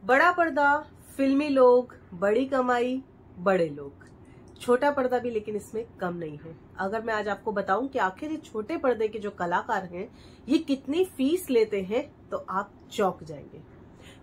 बड़ा पर्दा, फिल्मी लोग, बड़ी कमाई, बड़े लोग। छोटा पर्दा भी लेकिन इसमें कम नहीं है। अगर मैं आज आपको बताऊं कि आखिर ये छोटे पर्दे के जो कलाकार हैं ये कितनी फीस लेते हैं तो आप चौंक जाएंगे।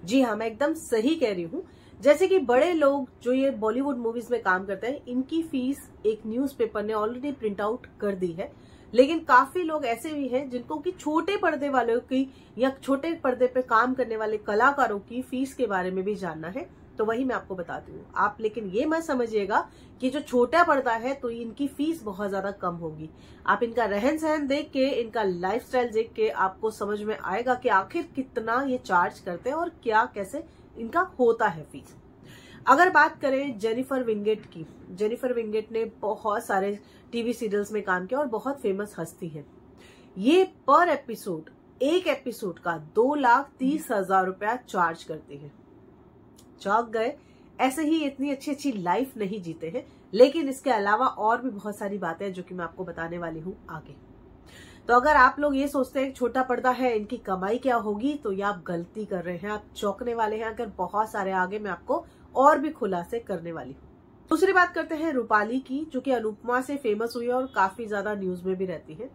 जी हाँ, मैं एकदम सही कह रही हूँ। जैसे कि बड़े लोग जो ये बॉलीवुड मूवीज में काम करते हैं, इनकी फीस एक न्यूज़पेपर ने ऑलरेडी प्रिंट आउट कर दी है। लेकिन काफी लोग ऐसे भी हैं जिनको कि छोटे पर्दे वालों की या छोटे पर्दे पे काम करने वाले कलाकारों की फीस के बारे में भी जानना है, तो वही मैं आपको बताती हूँ। आप लेकिन ये मत समझिएगा कि जो छोटा पर्दा है तो इनकी फीस बहुत ज्यादा कम होगी। आप इनका रहन सहन देख के, इनका लाइफस्टाइल देख के आपको समझ में आएगा कि आखिर कितना ये चार्ज करते हैं और क्या कैसे इनका होता है फीस। अगर बात करें जेनिफर विंगेट की, जेनिफर विंगेट ने बहुत सारे टीवी सीरियल्स में काम किया और बहुत फेमस हस्ती है। ये पर एपिसोड, एक एपिसोड का 2,30,000 रुपया चार्ज करती है। चौंक गए? ऐसे ही इतनी अच्छी अच्छी लाइफ नहीं जीते हैं, लेकिन इसके अलावा और भी बहुत सारी बातें हैं जो कि मैं आपको बताने वाली हूँ आगे। तो अगर आप लोग ये सोचते हैं छोटा पर्दा है इनकी कमाई क्या होगी, तो ये आप गलती कर रहे हैं, आप चौंकने वाले हैं। अगर बहुत सारे आगे मैं आपको और भी खुलासे करने वाली हूँ। दूसरी बात करते हैं रूपाली की, जो कि अनुपमा से फेमस हुई है और काफी ज्यादा न्यूज में भी रहती है।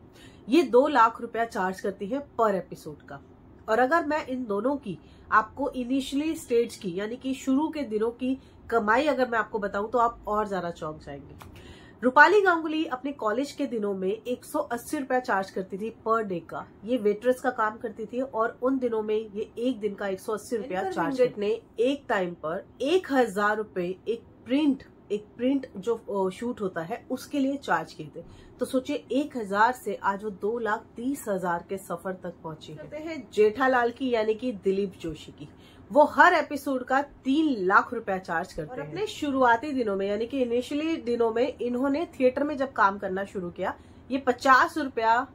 ये 2 लाख रुपया चार्ज करती है पर एपिसोड का। और अगर मैं इन दोनों की आपको इनिशियली स्टेज की यानी कि शुरू के दिनों की कमाई अगर मैं आपको बताऊं तो आप और ज्यादा चौंक जाएंगे। रूपाली गांगुली अपने कॉलेज के दिनों में 180 रुपया चार्ज करती थी पर डे का। ये वेट्रेस का काम करती थी और उन दिनों में ये एक दिन का 180 रुपया चार्ज ने एक टाइम पर 1,000 रुपए एक प्रिंट जो शूट होता है उसके लिए चार्ज किए थे। तो सोचिए 1,000 से आज वो 2,30,000 के सफर तक पहुंची है। कहते हैं जेठालाल की यानी कि दिलीप जोशी की, वो हर एपिसोड का 3 लाख रुपया चार्ज करते हैं। अपने शुरुआती दिनों में यानी कि इनिशियली दिनों में इन्होंने थिएटर में जब काम करना शुरू किया, ये 50 रुपया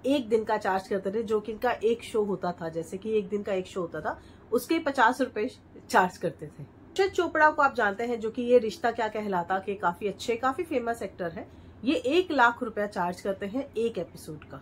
एक दिन का चार्ज करते थे, जो कि इनका एक शो होता था। जैसे कि एक दिन का एक शो होता था, उसके 50 रुपए चार्ज करते थे। अक्षय चोपड़ा को आप जानते हैं, जो कि ये रिश्ता क्या कहलाता के काफी अच्छे काफी फेमस एक्टर है। ये 1 लाख रुपया चार्ज करते हैं एक एपिसोड का।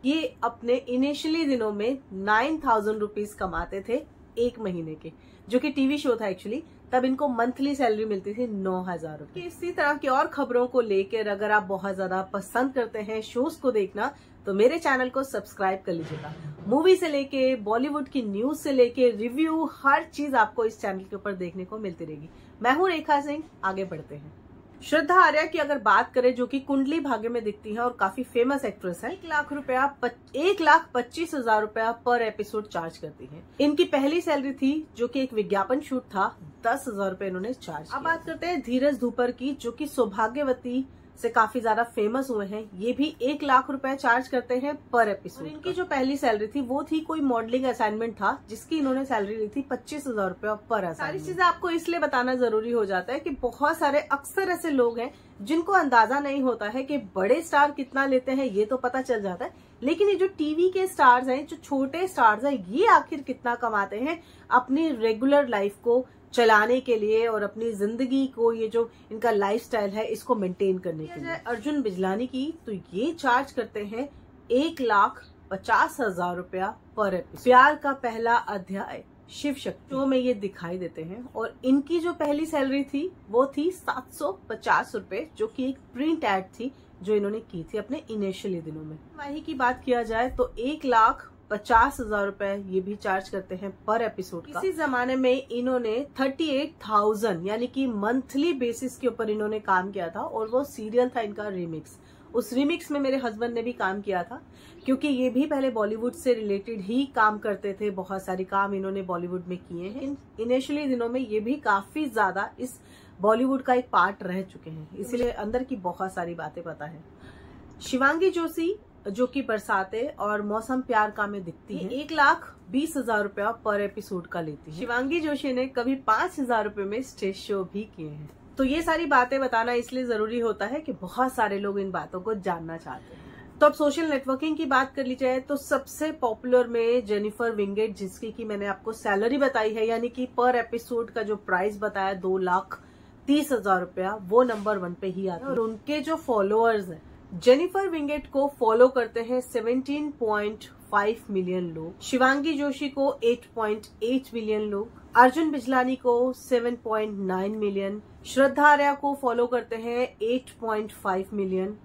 ये अपने इनिशियली दिनों में 9,000 रुपीज कमाते थे एक महीने के, जो कि टीवी शो था एक्चुअली। तब इनको मंथली सैलरी मिलती थी 9,000 रुपए। इसी तरह की और खबरों को लेकर अगर आप बहुत ज्यादा पसंद करते हैं शोज को देखना, तो मेरे चैनल को सब्सक्राइब कर लीजिएगा। मूवी से लेके बॉलीवुड की न्यूज से लेके रिव्यू, हर चीज आपको इस चैनल के ऊपर देखने को मिलती रहेगी। मैं हूँ रेखा सिंह, आगे बढ़ते हैं। श्रद्धा आर्या की अगर बात करें, जो कि कुंडली भाग्य में दिखती है और काफी फेमस एक्ट्रेस है, 1,25,000 रुपया पर एपिसोड चार्ज करती है। इनकी पहली सैलरी थी जो कि एक विज्ञापन शूट था, 10,000 रुपए इन्होंने चार्ज किया। अब बात करते हैं धीरज धूपर की, जो कि सौभाग्यवती से काफी ज्यादा फेमस हुए हैं। ये भी 1 लाख रुपए चार्ज करते हैं पर एपिसोड। इनकी जो पहली सैलरी थी वो थी कोई मॉडलिंग असाइनमेंट था, जिसकी इन्होंने सैलरी ली थी 25,000 रुपया पर असाइनमेंट। सारी चीजें आपको इसलिए बताना जरूरी हो जाता है कि बहुत सारे अक्सर ऐसे लोग हैं जिनको अंदाजा नहीं होता है कि बड़े स्टार कितना लेते हैं। ये तो पता चल जाता है, लेकिन ये जो टीवी के स्टार्स हैं, जो छोटे स्टार्स हैं, ये आखिर कितना कमाते हैं अपनी रेगुलर लाइफ को चलाने के लिए और अपनी जिंदगी को, ये जो इनका लाइफस्टाइल है इसको मेंटेन करने के लिए। अर्जुन बिजलानी की, तो ये चार्ज करते हैं 1,50,000 रुपया पर एपिसोड। प्यार का पहला अध्याय शिव शक्ति शो में ये दिखाई देते हैं और इनकी जो पहली सैलरी थी वो थी 750 रुपए, जो कि एक प्रिंट एड थी जो इन्होंने की थी अपने इनिशियली दिनों में। वही की बात किया जाए तो 1,50,000 रुपए ये भी चार्ज करते हैं पर एपिसोड का। इसी जमाने में इन्होंने 38,000 यानी कि मंथली बेसिस के ऊपर इन्होंने काम किया था, और वो सीरियल था इनका रिमिक्स। उस रिमिक्स में मेरे हस्बैंड ने भी काम किया था, क्योंकि ये भी पहले बॉलीवुड से रिलेटेड ही काम करते थे। बहुत सारे काम इन्होंने बॉलीवुड में किए हैं। इनिशियली दिनों में ये भी काफी ज्यादा इस बॉलीवुड का एक पार्ट रह चुके हैं, इसीलिए अंदर की बहुत सारी बातें पता है। शिवांगी जोशी, जो कि बरसाते और मौसम प्यार का में दिखती है, 1,20,000 रुपया पर एपिसोड का लेती है। शिवांगी जोशी ने कभी 5,000 रुपए में स्टेज शो भी किए हैं। तो ये सारी बातें बताना इसलिए जरूरी होता है कि बहुत सारे लोग इन बातों को जानना चाहते हैं। तो अब सोशल नेटवर्किंग की बात कर ली जाए तो सबसे पॉपुलर में जेनिफर विंगेट, जिसकी की मैंने आपको सैलरी बताई है यानी कि पर एपिसोड का जो प्राइस बताया 2,30,000 रुपया, वो नंबर 1 पे ही आता है। और उनके जो फॉलोअर्स हैं, जेनिफर विंगेट को फॉलो करते हैं 7.5 मिलियन लोग, शिवांगी जोशी को 8.8 मिलियन लोग, अर्जुन बिजलानी को 7.9 मिलियन, श्रद्धा आर्या को फॉलो करते हैं 8.5 मिलियन,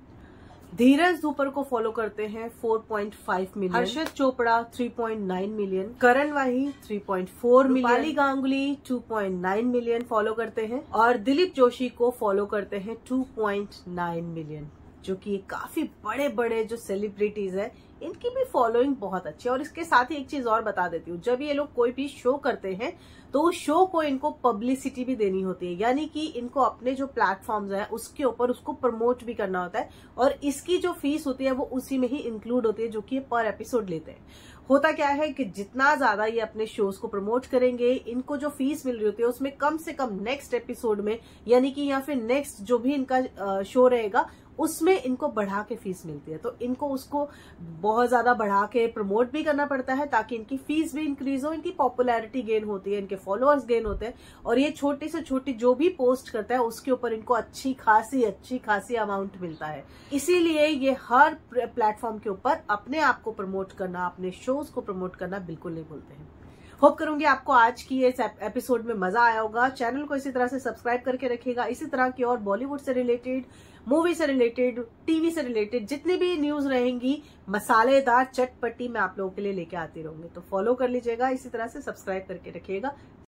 धीरज धूपर को फॉलो करते हैं 4.5 मिलियन, हर्षद चोपड़ा 3.9 मिलियन, करण वाही 3.4 million, Rupali Ganguly 2.9 million follow करते हैं और दिलीप जोशी को फॉलो करते हैं 2.9 मिलियन, जो कि काफी बड़े बड़े जो सेलिब्रिटीज है इनकी भी फॉलोइंग बहुत अच्छी है। और इसके साथ ही एक चीज और बता देती हूँ, जब ये लोग कोई भी शो करते हैं तो उस शो को इनको पब्लिसिटी भी देनी होती है, यानी कि इनको अपने जो प्लेटफॉर्म्स हैं उसके ऊपर उसको प्रमोट भी करना होता है और इसकी जो फीस होती है वो उसी में ही इंक्लूड होती है, जो कि पर एपिसोड लेते हैं। होता क्या है कि जितना ज्यादा ये अपने शोज को प्रमोट करेंगे, इनको जो फीस मिल रही होती है उसमें कम से कम नेक्स्ट एपिसोड में, यानी कि या फिर नेक्स्ट जो भी इनका शो रहेगा उसमें इनको बढ़ा के फीस मिलती है। तो इनको उसको बहुत ज्यादा बढ़ा के प्रमोट भी करना पड़ता है ताकि इनकी फीस भी इंक्रीज हो, इनकी पॉपुलैरिटी गेन होती है, इनके फॉलोअर्स गेन होते हैं और ये छोटी से छोटी जो भी पोस्ट करता है उसके ऊपर इनको अच्छी खासी अमाउंट मिलता है। इसीलिए ये हर प्लेटफॉर्म के ऊपर अपने आप को प्रमोट करना, अपने शोज को प्रमोट करना बिल्कुल नहीं भूलते हैं। होप करूंगी आपको आज की इस एपिसोड में मजा आया होगा। चैनल को इसी तरह से सब्सक्राइब करके रखिएगा। इसी तरह की और बॉलीवुड से रिलेटेड, मूवी से रिलेटेड, टीवी से रिलेटेड जितनी भी न्यूज रहेंगी मसालेदार चटपटी मैं आप लोगों के लिए लेके आती रहूंगी। तो फॉलो कर लीजिएगा, इसी तरह से सब्सक्राइब करके रखिएगा।